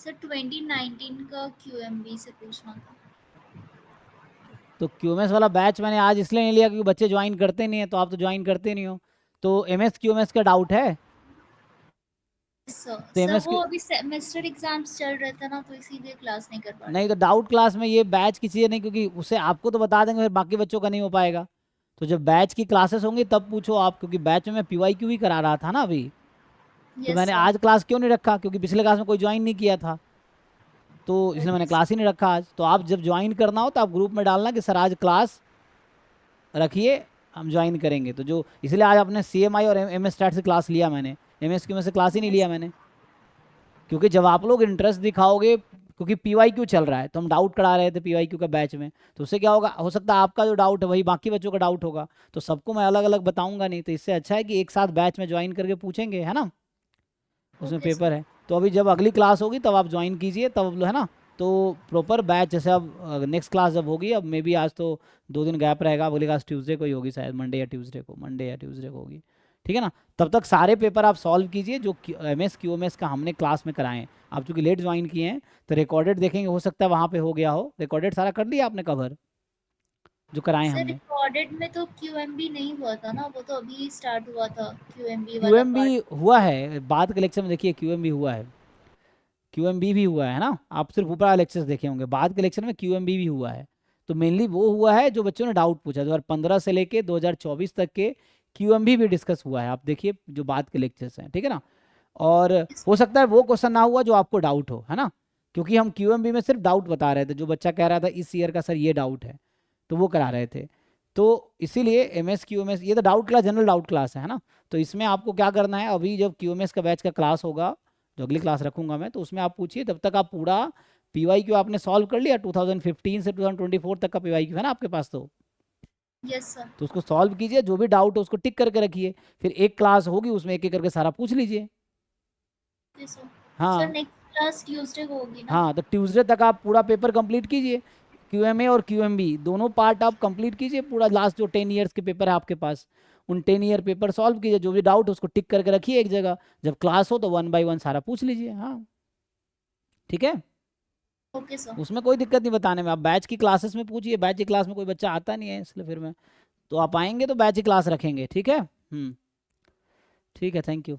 Sir 2019 का QMB से पूछना था। तो QMS वाला बैच मैंने आज इसलिए नहीं लिया क्योंकि बच्चे ज्वाइन करते नहीं है, तो आप तो ज्वाइन करते नहीं हो। तो MS QMS का डाउट है? सर तो सर MS वो अभी सेमेस्टर एग्जाम्स चल रहे थे ना, तो इसीलिए क्लास नहीं कर पा रहे नहीं, तो थे। डाउट क्लास में ये बैच की चीज़ें नहीं, क्योंकि उसे आपको तो बता देंगे, फिर बाकी बच्चों का नहीं हो पाएगा। तो जब बैच की क्लासेस होंगी तब पूछो आप, क्योंकि बैच में मैं PYQ ही करा रहा था ना अभी। तो यस मैंने सर। आज क्लास क्यों नहीं रखा, क्योंकि पिछले क्लास में कोई ज्वाइन नहीं किया था, तो इसलिए मैंने ओके क्लास ही नहीं रखा आज। तो आप जब ज्वाइन करना हो तो आप ग्रुप में डालना कि सर आज क्लास रखिए, हम ज्वाइन करेंगे। तो जो इसलिए आज अपने CMI और MS स्टैट से क्लास लिया मैंने, MSQ में से क्लास ही नहीं यस। लिया मैंने। क्योंकि जब आप लोग इंटरेस्ट दिखाओगे, क्योंकि PYQ चल रहा है तो हम डाउट करा रहे थे PYQ का बैच में, तो उससे क्या होगा, हो सकता है आपका जो डाउट है वही बाकी बच्चों का डाउट होगा, तो सबको मैं अलग अलग बताऊंगा नहीं। तो इससे अच्छा है कि एक साथ बैच में ज्वाइन करके पूछेंगे, है ना। उसमें ओके सर। पेपर है, तो अभी जब अगली क्लास होगी तब आप ज्वाइन कीजिए, तब है ना। तो प्रॉपर बैच जैसे अब नेक्स्ट क्लास जब होगी, अब मे बी आज तो 2 दिन गैप रहेगा, अगली क्लास ट्यूसडे को ही होगी शायद, मंडे या ट्यूसडे को होगी। ठीक है ना। तब तक सारे पेपर आप सॉल्व कीजिए जो MS QMS का हमने क्लास में कराए हैं। आप चूंकि लेट ज्वाइन किए हैं तो रिकॉर्डेड देखेंगे, हो सकता है वहाँ पे हो गया हो, रिकॉर्डेड सारा कर लिया आपने कवर जो कराए सर हमने। रिकॉर्डेड में तो QMB नहीं हुआ था ना, वो तो अभी स्टार्ट हुआ था QMB वाला QMB पार्ट। हुआ है, बाद के लेक्चर में देखिए QMB हुआ है, QMB भी हुआ है ना। आप सिर्फ ऊपर वाले लेक्चर्स देखे होंगे, बाद के लेक्चर में QMB भी हुआ है। तो मेनली वो हुआ है जो बच्चों ने डाउट पूछा, 2015 से लेके 2024 तक के QMB भी डिस्कस हुआ है, आप देखिए जो बाद के लेक्चर्स हैं, ठीक है ना। और हो सकता है वो क्वेश्चन ना हुआ जो आपको डाउट हो, है ना, क्योंकि हम QMB में सिर्फ डाउट बता रहे थे, जो बच्चा कह रहा था इस ईयर का सर ये डाउट है, तो वो करा रहे थे। तो इसीलिए MS QMS ये तो doubt class, general doubt class है ना। तो इसमें आपको क्या करना है, अभी जब QMS का बैच का क्लास होगा, जो अगली क्लास रखूंगा मैं, तो उसमें आप पूछिए, तब तक आप पूरा PYQ आपने सॉल्व कर लिया, 2015 से 2024 तक का PYQ है ना आपके पास, यस सर। तो उसको सॉल्व कीजिए, जो भी डाउट है उसको टिक करके रखिए, फिर एक क्लास होगी उसमें एक एक करके सारा पूछ लीजिए। Okay sir. सर हाँ नेक्स्ट क्लास ट्यूसडे को होगी ना? हाँ, तो ट्यूसडे तक आप पूरा पेपर कंप्लीट कीजिए, QMA और QMB दोनों पार्ट आप कंप्लीट कीजिए, पूरा लास्ट जो 10 ईयर्स के पेपर है आपके पास, उन 10 ईयर पेपर सॉल्व कीजिए, जो भी डाउट है उसको टिक करके रखिए एक जगह, जब क्लास हो तो 1 बाय 1 सारा पूछ लीजिए। हाँ ठीक है, ओके सर। उसमें कोई दिक्कत नहीं बताने में। आप बैच की क्लासेस में पूछिए, बैच की क्लास में कोई बच्चा आता नहीं है, इसलिए फिर मैं, तो आप आएंगे तो बैच की क्लास रखेंगे, ठीक है। ठीक है, थैंक यू।